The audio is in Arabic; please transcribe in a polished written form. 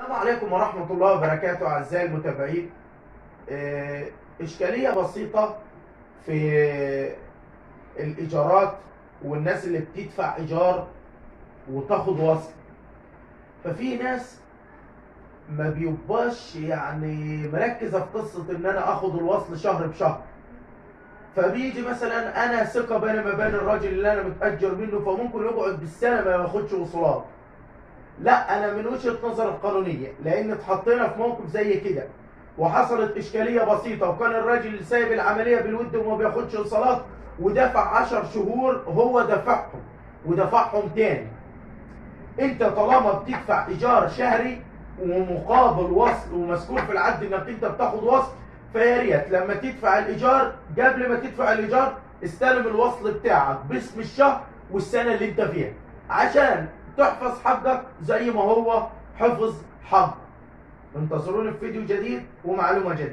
السلام عليكم ورحمة الله وبركاته أعزائي المتابعين. إشكالية بسيطة في الإيجارات والناس اللي بتدفع إيجار وتاخد وصل. ففي ناس ما بيبقاش يعني مركزة في قصة إن أنا آخد الوصل شهر بشهر. فبيجي مثلا أنا ثقة بيني ما بين الراجل اللي أنا متأجر منه، فممكن يقعد بالسنة ما ياخدش وصولات. لا، انا من وجهة نظر القانونية، لان اتحطينا في موقف زي كده وحصلت اشكالية بسيطة، وكان الراجل سايب العملية بالود وما بياخدش الصلاة، ودفع 10 شهور هو دفعهم ودفعهم تاني. انت طالما بتدفع ايجار شهري ومقابل وصل ومذكور في العقد انك انت بتاخد وصل، فيا ريت لما تدفع الايجار قبل ما تدفع الايجار استلم الوصل بتاعك باسم الشهر والسنة اللي انت فيها، عشان تحفظ حقك زي ما هو حفظ حق. انتظروني في فيديو جديد ومعلومة جديدة.